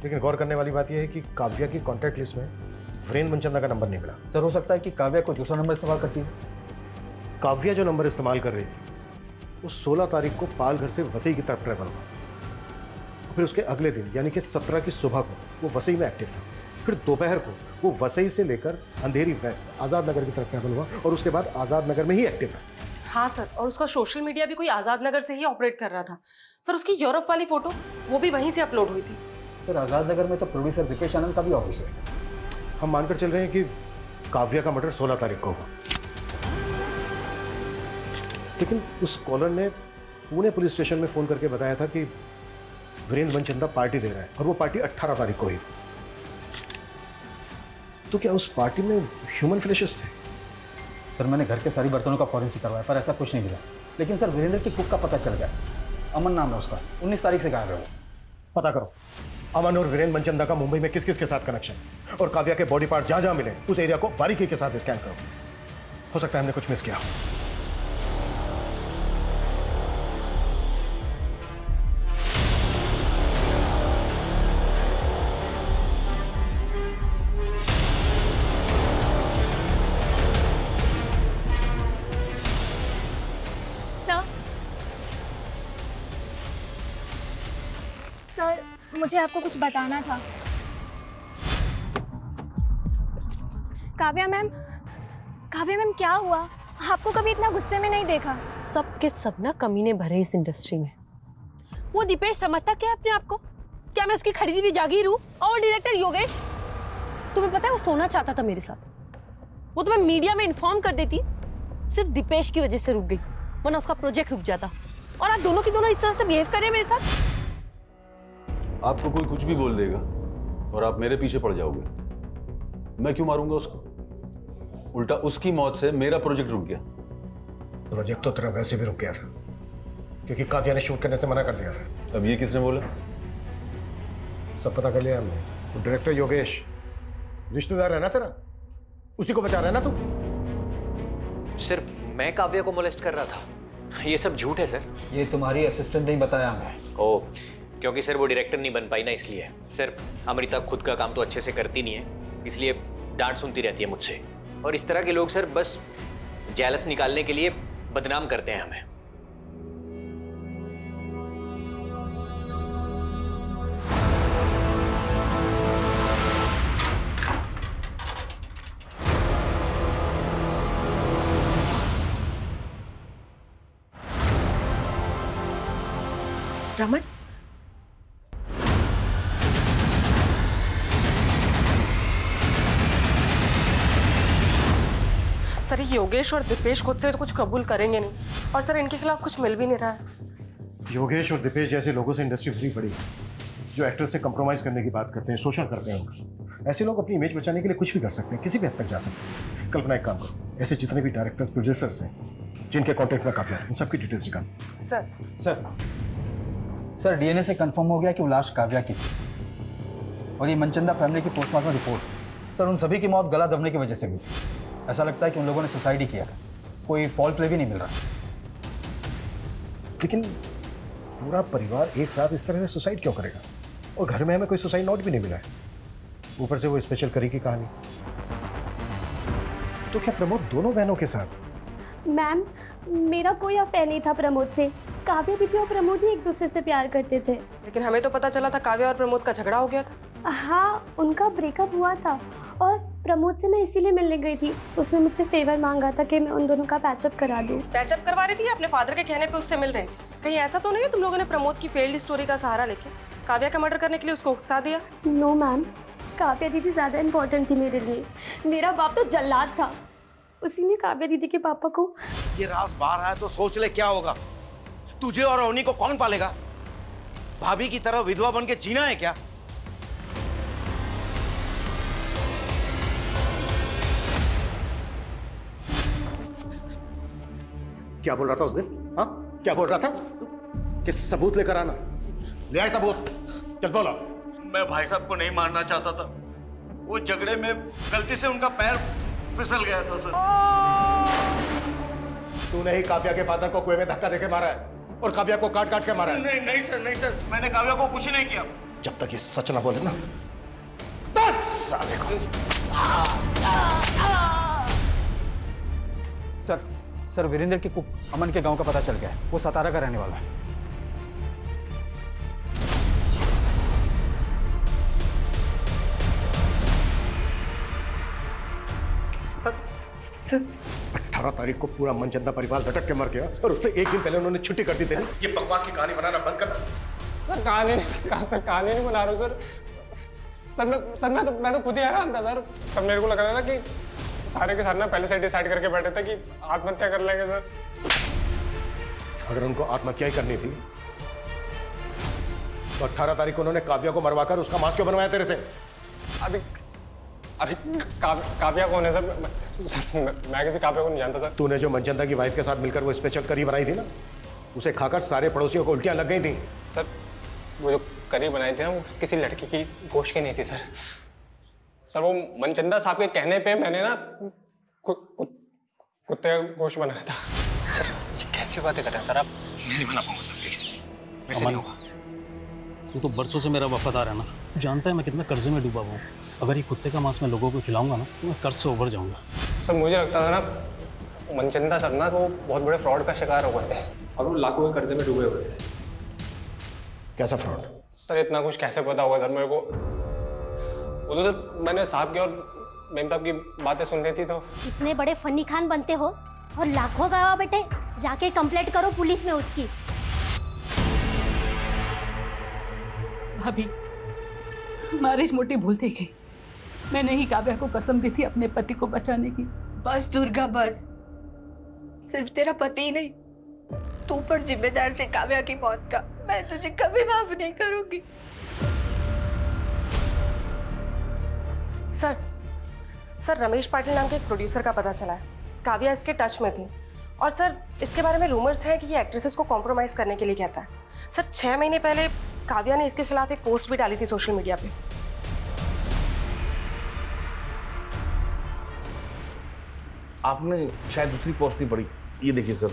S12: लेकिन गौर करने वाली बात यह है कि काव्या की कॉन्टैक्ट लिस्ट में वीरेंद्र मनचंदा का नंबर नहीं मिला।
S11: सर हो सकता है कि काव्या को दूसरा नंबर इस्तेमाल करती है।
S12: काव्या जो नंबर इस्तेमाल कर रही थी वो 16 तारीख को पाल घर से वसई की तरफ ट्रैवल हुआ। फिर उसके अगले दिन यानी कि 17 की सुबह को वो वसई में एक्टिव था। फिर दोपहर को वो वसई से लेकर अंधेरी वेस्ट आज़ाद नगर की तरफ ट्रैवल हुआ और उसके बाद आज़ाद नगर में ही एक्टिव रहा।
S13: हाँ सर, और उसका सोशल मीडिया भी कोई आज़ाद नगर से ही ऑपरेट कर रहा था। सर उसकी यूरोप वाली फोटो वो भी वहीं से अपलोड हुई थी।
S11: सर आज़ाद नगर में तो प्रोड्यूसर दीपेश आनंद का भी ऑफिस है।
S12: हम मानकर चल रहे हैं कि काव्या का मर्डर 16 तारीख को हुआ। लेकिन उस कॉलर ने पुणे पुलिस स्टेशन में फोन करके बताया था कि वीरेंद्र मनचंदा पार्टी दे रहा है और वो पार्टी 18 तारीख को हुई। तो क्या उस पार्टी में ह्यूमन फ्लैशेस थे?
S11: सर मैंने घर के सारी बर्तनों का फॉरेंसिक करवाया पर ऐसा कुछ नहीं मिला। लेकिन सर वीरेंद्र की कुक का पता चल गया। अमन नाम है उसका, 19 तारीख से गायब है वो।
S12: पता करो अमन और वीरेंद्र मनचंदा का मुंबई में किस किस के साथ कनेक्शन, और काव्या के बॉडी पार्ट जहां जहां मिले उस एरिया को बारीकी के साथ स्कैन करो। हो सकता है हमने कुछ मिस किया।
S15: सर मुझे आपको कुछ बताना था। काव्या मैम क्या हुआ? आपको कभी इतना गुस्से में नहीं देखा।
S4: सब के सब ना कमीने भरे इस इंडस्ट्री में। वो दीपेश समझता क्या है अपने आप को? क्या मैं उसकी खरीदी हुई जागीर हूँ? और डायरेक्टर योगेश, तुम्हें पता है वो सोना चाहता था मेरे साथ। वो तो मैं मीडिया में इन्फॉर्म कर देती, सिर्फ दीपेश की वजह से रुक गई, वरना उसका प्रोजेक्ट रुक जाता। और आप दोनों की दोनों इस तरह से बिहेव कर रहे हैं मेरे साथ।
S7: आपको कोई कुछ भी बोल देगा और आप मेरे पीछे पड़ जाओगे। मैं क्यों मारूंगा उसको? उल्टा उसकी मौत से मेरा प्रोजेक्ट रुक गया।
S12: प्रोजेक्ट तो तेरा वैसे भी रुक गया था क्योंकि काव्या ने शूट करने से मना कर दिया था।
S7: अब ये किसने बोला?
S12: सब पता कर लिया हमने। तो डायरेक्टर योगेश रिश्तेदार है ना तेरा, उसी को बचा रहा है ना तू?
S16: सिर्फ मैं काव्या को मोलेस्ट कर रहा था, ये सब झूठ है सर।
S11: ये तुम्हारी असिस्टेंट नहीं बताया हमें।
S16: ओ, क्योंकि सर वो डायरेक्टर नहीं बन पाई ना, इसलिए। सर अमृता खुद का काम तो अच्छे से करती नहीं है, इसलिए डांट सुनती रहती है मुझसे। और इस तरह के लोग सर बस जेलस निकालने के लिए बदनाम करते हैं हमें।
S6: रमन,
S13: सर ये योगेश और दीपेश खुद से तो कुछ कबूल करेंगे नहीं, और सर इनके खिलाफ कुछ मिल भी नहीं रहा है।
S12: योगेश और दीपेश जैसे लोगों से इंडस्ट्री भरी पड़ी है, जो एक्टर से कंप्रोमाइज करने की बात करते हैं, शोषण करते हैं उनका। ऐसे लोग अपनी इमेज बचाने के लिए कुछ भी कर सकते हैं, किसी भी हद तक जा सकते हैं। कल्पना एक काम करो, ऐसे जितने भी डायरेक्टर्स प्रोड्यूसर्स हैं जिनके कॉन्टेक्ट में काव्या है, उन सबकी डिटेल्स निकालो।
S11: सर डीएनए से कंफर्म हो गया कि वो लाश काव्या की थी। और ये मनचंदा फैमिली की पोस्टमार्टम रिपोर्ट, सर उन सभी की मौत गला दबने की वजह से हुई। ऐसा लगता है कि उन लोगों ने सुसाइड ही किया, कोई फॉल्ट प्ले भी नहीं मिल रहा।
S12: लेकिन पूरा परिवार एक साथ इस तरह से सुसाइड क्यों करेगा? और घर में हमें कोई सुसाइड नोट भी नहीं मिला है, ऊपर से वो स्पेशल करी की कहानी। तो क्या प्रमोद दोनों बहनों के साथ?
S15: मैम, मेरा कोई अफेयर नहीं था प्रमोद से। काव्या भी थी और प्रमोद ही एक दूसरे से प्यार करते थे।
S13: लेकिन हमें तो पता चला था काव्या और प्रमोद का झगड़ा हो गया था।
S15: हाँ, उनका ब्रेकअप हुआ था और प्रमोद से मैं इसीलिए मिलने गई थी। उसने मुझसे फेवर मांगा था कि मैं उन दोनों का पैचअप करा दूँ।
S13: पैचअप करवा रही थी या अपने फादर के कहने पे उससे मिल रही थी? कहीं ऐसा तो नहीं है तुम लोगों ने प्रमोद की फेल्ड स्टोरी का सहारा लेके काव्या का मर्डर करने के लिए उसको उकसा दिया?
S15: नो मैम, काव्या दीदी ज़्यादा इम्पोर्टेंट थी मेरे लिए। मेरा बाप तो जल्लाद था, उसी ने काव्या दीदी के पापा को।
S17: ये राज बाहर आया तो सोच ले क्या होगा। तुझे और अवनी को कौन पालेगा? भाभी की तरह विधवा बन के जीना है क्या?
S12: क्या बोल रहा था उस दिन? हाँ, क्या बोल रहा था? कि सबूत लेकर आना। ले आए सबूत, चल बोलो।
S17: मैं भाई साहब को नहीं मारना चाहता था, वो झगड़े में गलती से उनका पैर फिसल गया था सर।
S12: तूने ही काव्या के फादर को कुएं में धक्का देके मारा है और काव्या को काट काट के मारा है।
S17: नहीं नहीं सर, नहीं सर, मैंने काव्या को कुछ नहीं किया।
S12: जब तक ये सच ना बोले ना, बस साले को।
S11: सर वीरेंद्र के कुक अमन के गांव का पता चल गया है। वो सतारा का रहने वाला है।
S12: सर 18 तारीख को पूरा मनचंदा परिवार लटक के मर गया और उससे एक दिन पहले उन्होंने छुट्टी कर दी थी। ये बकवास की कहानी बनाना बंद करना।
S18: सर कहानी नहीं बना रहा हूँ सर। मैं तो खुद ही हैरान था सर। सब मेरे को लग रहा था कि सारे के सारे ना पहले से डिसाइड करके बैठे थे कि आत्महत्या कर लेंगे सर।
S12: अगर उनको आत्महत्या ही करनी थी तो 18 तारीख को उन्होंने काव्या को मरवाकर उसका मांस क्यों बनवाया तेरे से?
S18: अभी काव्या कौन है सर? मैं किसी काव्या को नहीं जानता सर।
S12: तूने जो मनचंदा की वाइफ के साथ मिलकर वो स्पेशल करी बनाई थी ना, उसे खाकर सारे पड़ोसियों को उल्टियां लग गई थी।
S18: सर वो जो करी बनाई थी ना, वो किसी लड़की की गोश्त की नहीं थी सर। सर वो मनचंदा साहब के कहने पे मैंने ना कुत्ते का गोश्त बनाया था।
S16: सर ये कैसी बातें कर रहे हैं सर आप? मैं नहीं बना पाऊंगा सर, प्लीज वैसे नहीं होगा।
S1: तू तो बरसों से मेरा वफादार है ना, तू जानता है मैं कितना कर्जे में डूबा हुआ हूँ। अगर ये कुत्ते का मांस मैं लोगों को खिलाऊंगा ना तो मैं कर्ज से उभर जाऊंगा।
S18: सर मुझे लगता था ना मनचंदा सर ना तो बहुत बड़े फ्रॉड का शिकार हो गए थे और वो लाखों के कर्जे में डूबे हुए थे।
S12: कैसा फ्रॉड?
S18: सर इतना कुछ कैसे पता होगा सर मेरे को? वो तो सर मैंने साहब की और मेम साहब की बातें सुन ली थी। तो
S19: इतने बड़े फन्नी खान बनते हो और लाखों गवाह बेटे, जाके कंप्लेंट करो पुलिस में उसकी।
S10: भाभी, हमारी मोटी भूल थी गई। मैंने ही काव्या को कसम दी थी अपने पति को बचाने की।
S6: बस दुर्गा बस। सिर्फ तेरा पति ही नहीं, तू पर जिम्मेदार से काव्या की मौत का। मैं तुझे कभी माफ नहीं करूंगी।
S13: सर रमेश पाटिल नाम के एक प्रोड्यूसर का पता चला है। काव्या इसके टच में थी और सर इसके बारे में रूमर्स हैं कि ये एक्ट्रेसेस को कॉम्प्रोमाइज करने के लिए कहता है। सर 6 महीने पहले काव्या ने इसके खिलाफ एक पोस्ट भी डाली थी सोशल मीडिया पे।
S5: आपने शायद दूसरी पोस्ट नहीं पढ़ी। ये देखिए सर,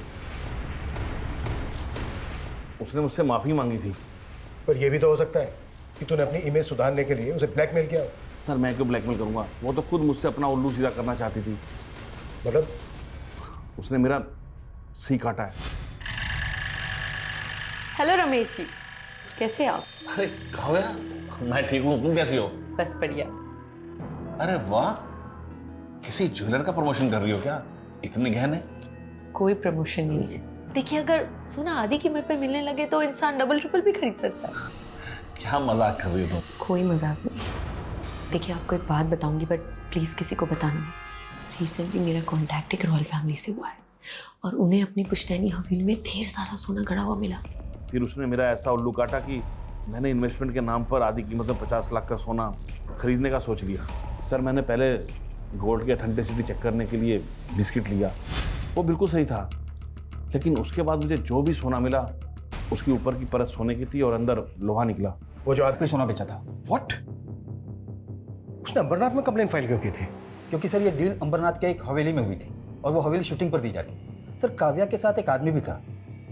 S5: उसने मुझसे माफी मांगी थी।
S12: पर यह भी तो हो सकता है कि तूने अपनी इमेज सुधारने के लिए उसे ब्लैकमेल किया।
S5: सर मैं क्यों ब्लैकमेल करूंगा? वो तो खुद मुझसे अपना उल्लू सीधा करना चाहती थी।
S12: मतलब?
S5: उसने मेरा सी काटा है।
S4: हेलो रमेश जी, कैसे आप?
S8: अरे काव्या, मैं ठीक हूँ, तुम कैसी हो?
S4: बस बढ़िया।
S8: अरे वाह, किसी ज्वेलर का प्रमोशन कर रही हो क्या? इतने गहने?
S4: कोई प्रमोशन नहीं है। देखिए, अगर सोना आधी कीमत पे मिलने लगे तो इंसान डबल ट्रिपल भी खरीद सकता है।
S8: क्या मजाक कर रही हो तुम?
S4: कोई मजाक नहीं। देखिए, आपको एक बात बताऊंगी, बट प्लीज किसी को बताना। रिसेंटली मेरा कॉन्टैक्ट एक रॉयल फैमिली से हुआ है और उन्हें अपनी पुश्तैनी हवेली में ढेर सारा सोना गड़ा हुआ मिला।
S5: फिर उसने मेरा ऐसा उल्लू काटा कि मैंने इन्वेस्टमेंट के नाम पर आधी कीमत में 50 लाख का सोना खरीदने का सोच लिया। सर मैंने पहले गोल्ड की ऑथेंटिसिटी चेक करने के लिए बिस्किट लिया, वो बिल्कुल सही था। लेकिन उसके बाद मुझे जो भी सोना मिला उसकी ऊपर की परत सोने की थी और अंदर लोहा निकला।
S11: वो जो आदमी सोना बेचा था।
S12: व्हाट? उसने अंबरनाथ में कंप्लेंट फाइल क्यों की थी?
S11: क्योंकि सर ये डील अंबरनाथ के एक हवेली में हुई थी और वो हवेली शूटिंग पर दी जाती। सर काव्या के साथ एक आदमी भी था,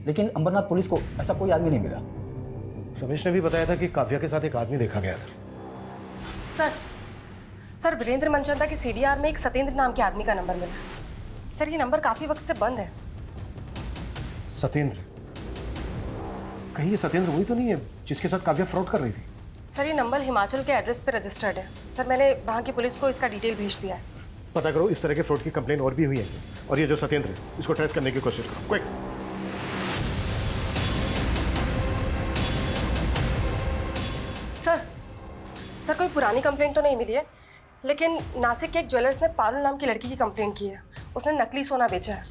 S11: लेकिन अंबरनाथ पुलिस को ऐसा कोई आदमी नहीं मिला।
S12: रमेश ने भी बताया था कि काव्या के साथ एक आदमी देखा गया था।
S13: सर वीरेंद्र मनचंदा के सीडीआर में एक सत्येंद्र नाम के आदमी का नंबर मिला। सर ये नंबर काफी वक्त से बंद है।
S12: सत्येंद्र? कहीं ये सत्येंद्र वही तो नहीं है जिसके साथ काव्या फ्रॉड कर रही थी?
S13: सर ये नंबर हिमाचल के एड्रेस पे रजिस्टर्ड है। सर मैंने वहाँ की पुलिस को इसका डिटेल भेज दिया है।
S12: पता करो इस तरह के फ्रॉड की कंप्लेन और भी हुई है, और ये जो सत्येंद्र है इसको ट्रेस करने की कोशिश करो, क्विक।
S13: सर कोई पुरानी कंप्लेंट तो नहीं मिली है, लेकिन नासिक के एक ज्वेलर्स ने पारुल नाम की लड़की की कंप्लेंट की है। उसने नकली सोना बेचा है।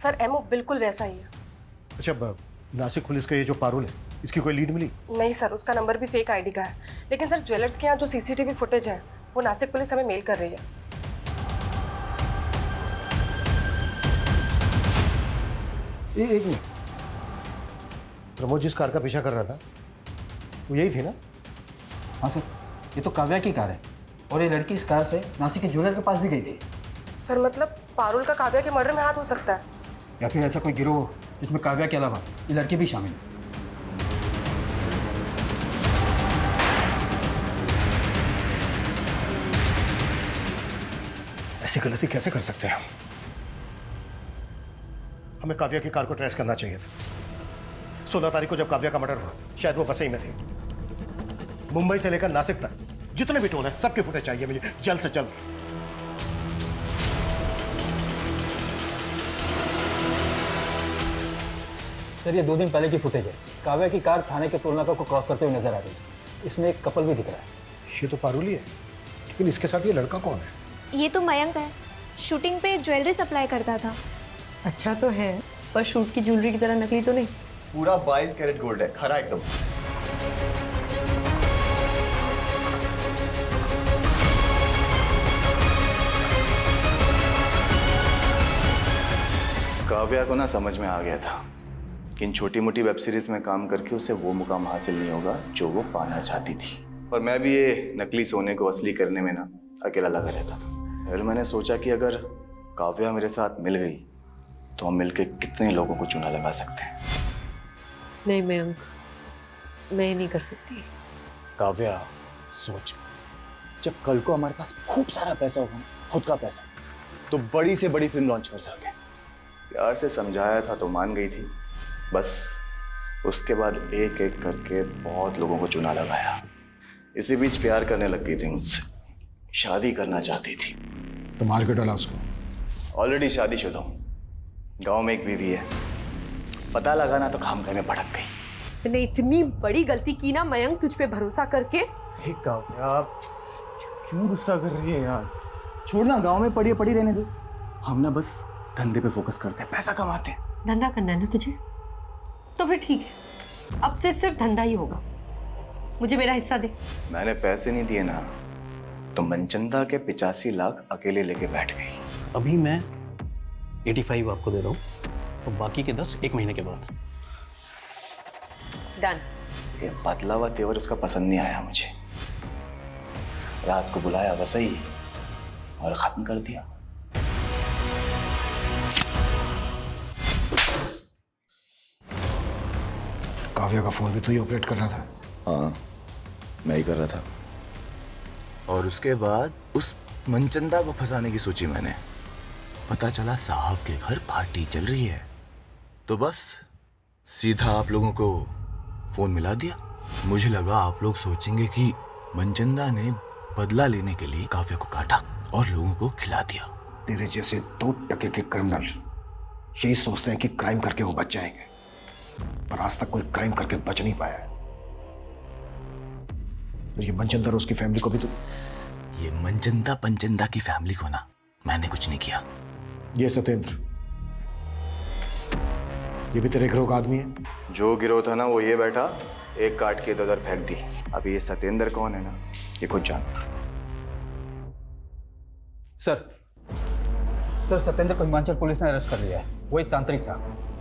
S13: सर एमओ बिल्कुल वैसा ही है।
S12: अच्छा, नासिक पुलिस का ये जो पारुल है, इसकी कोई लीड मिली?
S13: नहीं सर, उसका नंबर भी फेक आईडी का है। लेकिन सर ज्वेलर्स के यहाँ जो सीसीटीवी फुटेज है वो नासिक पुलिस हमें मेल कर रही है।
S12: एक मिनट, प्रमोद जिस कार का पीछा कर रहा था वो यही थी ना?
S11: हाँ सर, ये तो काव्या की कार है और ये लड़की इस कार से नासिक के ज्वेलर के पास भी गई थी।
S13: सर मतलब पारुल का काव्या के मर्डर में हाथ हो सकता है,
S11: या फिर ऐसा कोई गिरोह जिसमें काव्या के अलावा ये लड़की भी शामिल है।
S12: ऐसी गलती कैसे कर सकते हैं? हमें काव्या की कार को ट्रेस करना चाहिए था। 16 तारीख को जब काव्या का मर्डर हुआ शायद वो वसई में थी। मुंबई से लेकर नासिक तक जितने भी टोल है सबके फुटेज चाहिए मुझे जल्द से जल्द।
S11: सर ये 2 दिन पहले की फुटेज है। काव्या की कार थाने के टोल नाका को क्रॉस करते हुए नजर आ रही है। इसमें एक कपल भी दिख रहा है।
S12: ये तो पारुल ही है, लेकिन इसके साथ ये लड़का कौन है?
S15: ये तो मयंक है, शूटिंग पे ज्वेलरी सप्लाई करता था।
S4: अच्छा तो है, पर शूट की ज्वेलरी की तरह नकली तो नहीं।
S2: पूरा 22 कैरेट गोल्ड है, खरा एकदम। काव्या को ना समझ में आ गया था कि इन छोटी मोटी वेब सीरीज में काम करके उसे वो मुकाम हासिल नहीं होगा जो वो पाना चाहती थी। और मैं भी ये नकली सोने को असली करने में ना अकेला लगा रहता था। फिर मैंने सोचा कि अगर काव्या मेरे साथ मिल गई तो हम मिलके कितने लोगों को चूना लगा सकते हैं।
S4: नहीं मयंक, मैं नहीं कर सकती।
S14: काव्या सोच, जब कल को हमारे पास खूब सारा पैसा होगा, खुद का पैसा, तो बड़ी से बड़ी फिल्म लॉन्च कर सकते हैं।
S2: प्यार से समझाया था तो मान गई थी, बस उसके बाद एक एक करके बहुत लोगों को चुना लगाया। इसी बीच प्यार करने लग गई थी मुझसे, शादी करना चाहती थी।
S12: तो मार के डाला उसको?
S2: ऑलरेडी शादीशुदा हूँ, गांव में एक बीवी है, पता लगाना तो खामखा में भटक गई।
S3: मैंने इतनी बड़ी गलती की ना मयंक, तुझ पे भरोसा करके।
S2: काव्या, आप क्यों गुस्सा कर रही है यार? छोड़ना, गांव में पड़ी पड़ी रहने दे। हम ना बस धंधे पे फोकस करते हैं, पैसा कमाते हैं।
S4: धंधा करना है ना तुझे, तो फिर ठीक है, अब से सिर्फ धंधा ही होगा। मुझे मेरा हिस्सा दे।
S2: मैंने पैसे नहीं दिए ना, तो मनचंदा के 85 लाख अकेले लेके बैठ गई।
S1: अभी मैं 85 आपको दे रहा हूँ और बाकी के 10 एक महीने के बाद।
S4: डन।
S2: ये बदला हुआ तेवर उसका पसंद नहीं आया मुझे। रात को बुलाया वैसे ही और खत्म कर दिया।
S12: काव्या का फोन भी तू ही ऑपरेट कर रहा था?
S17: हाँ, मैं ही कर रहा था। और उसके बाद उस मनचंदा को फंसाने की सोची मैंने। पता चला साहब के घर पार्टी चल रही है, तो बस सीधा आप लोगों को फोन मिला दिया। मुझे लगा आप लोग सोचेंगे कि मनचंदा ने बदला लेने के लिए काव्या को काटा और लोगों को खिला दिया।
S12: तेरे जैसे 2% के क्रिमिनल यही सोचते हैं कि क्राइम करके वो बच जाएंगे, पर आज तक कोई क्राइम करके बच नहीं पाया है। ये मनचंदा और उसकी फैमिली को भी तो।
S17: ये मनचंदा पंचंदा की फैमिली को ना मैंने कुछ नहीं किया।
S12: ये सत्येंद्र, ये भी तेरे गिरोह का आदमी है?
S2: जो गिरोह था ना, वो ये बैठा, एक काट के इधर फेंक दी। अभी ये सत्येंद्र कौन है ना, ये खुद जानता।
S11: सर सत्येंद्र को हिमाचल पुलिस ने अरेस्ट कर लिया है। वो एक तांत्रिक था।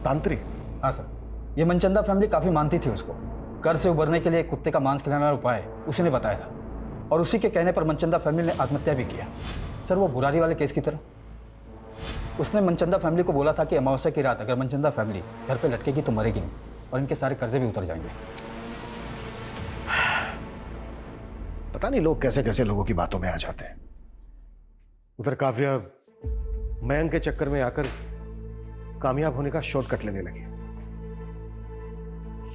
S12: तांत्रिक?
S11: हाँ सर, ये मनचंदा फैमिली काफ़ी मानती थी उसको। घर से उभरने के लिए कुत्ते का मांस खिलाने वाला उपाय उसी ने बताया था, और उसी के कहने पर मनचंदा फैमिली ने आत्महत्या भी किया। सर वो बुरारी वाले केस की तरह। उसने मनचंदा फैमिली को बोला था कि अमावस्या की रात अगर मनचंदा फैमिली घर पे लटकेगी तो मरेगी नहीं, और इनके सारे कर्जे भी उतर जाएंगे।
S12: पता नहीं लोग कैसे कैसे लोगों की बातों में आ जाते हैं। उधर काव्या मयंक के चक्कर में आकर कामयाब होने का शॉर्टकट लेने लगी।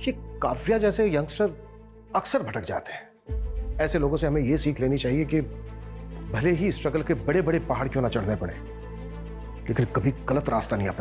S12: ये काव्या जैसे यंगस्टर अक्सर भटक जाते हैं। ऐसे लोगों से हमें ये सीख लेनी चाहिए कि भले ही स्ट्रगल के बड़े बड़े पहाड़ क्यों ना चढ़ने पड़े, लेकिन कभी गलत रास्ता नहीं अपनाना।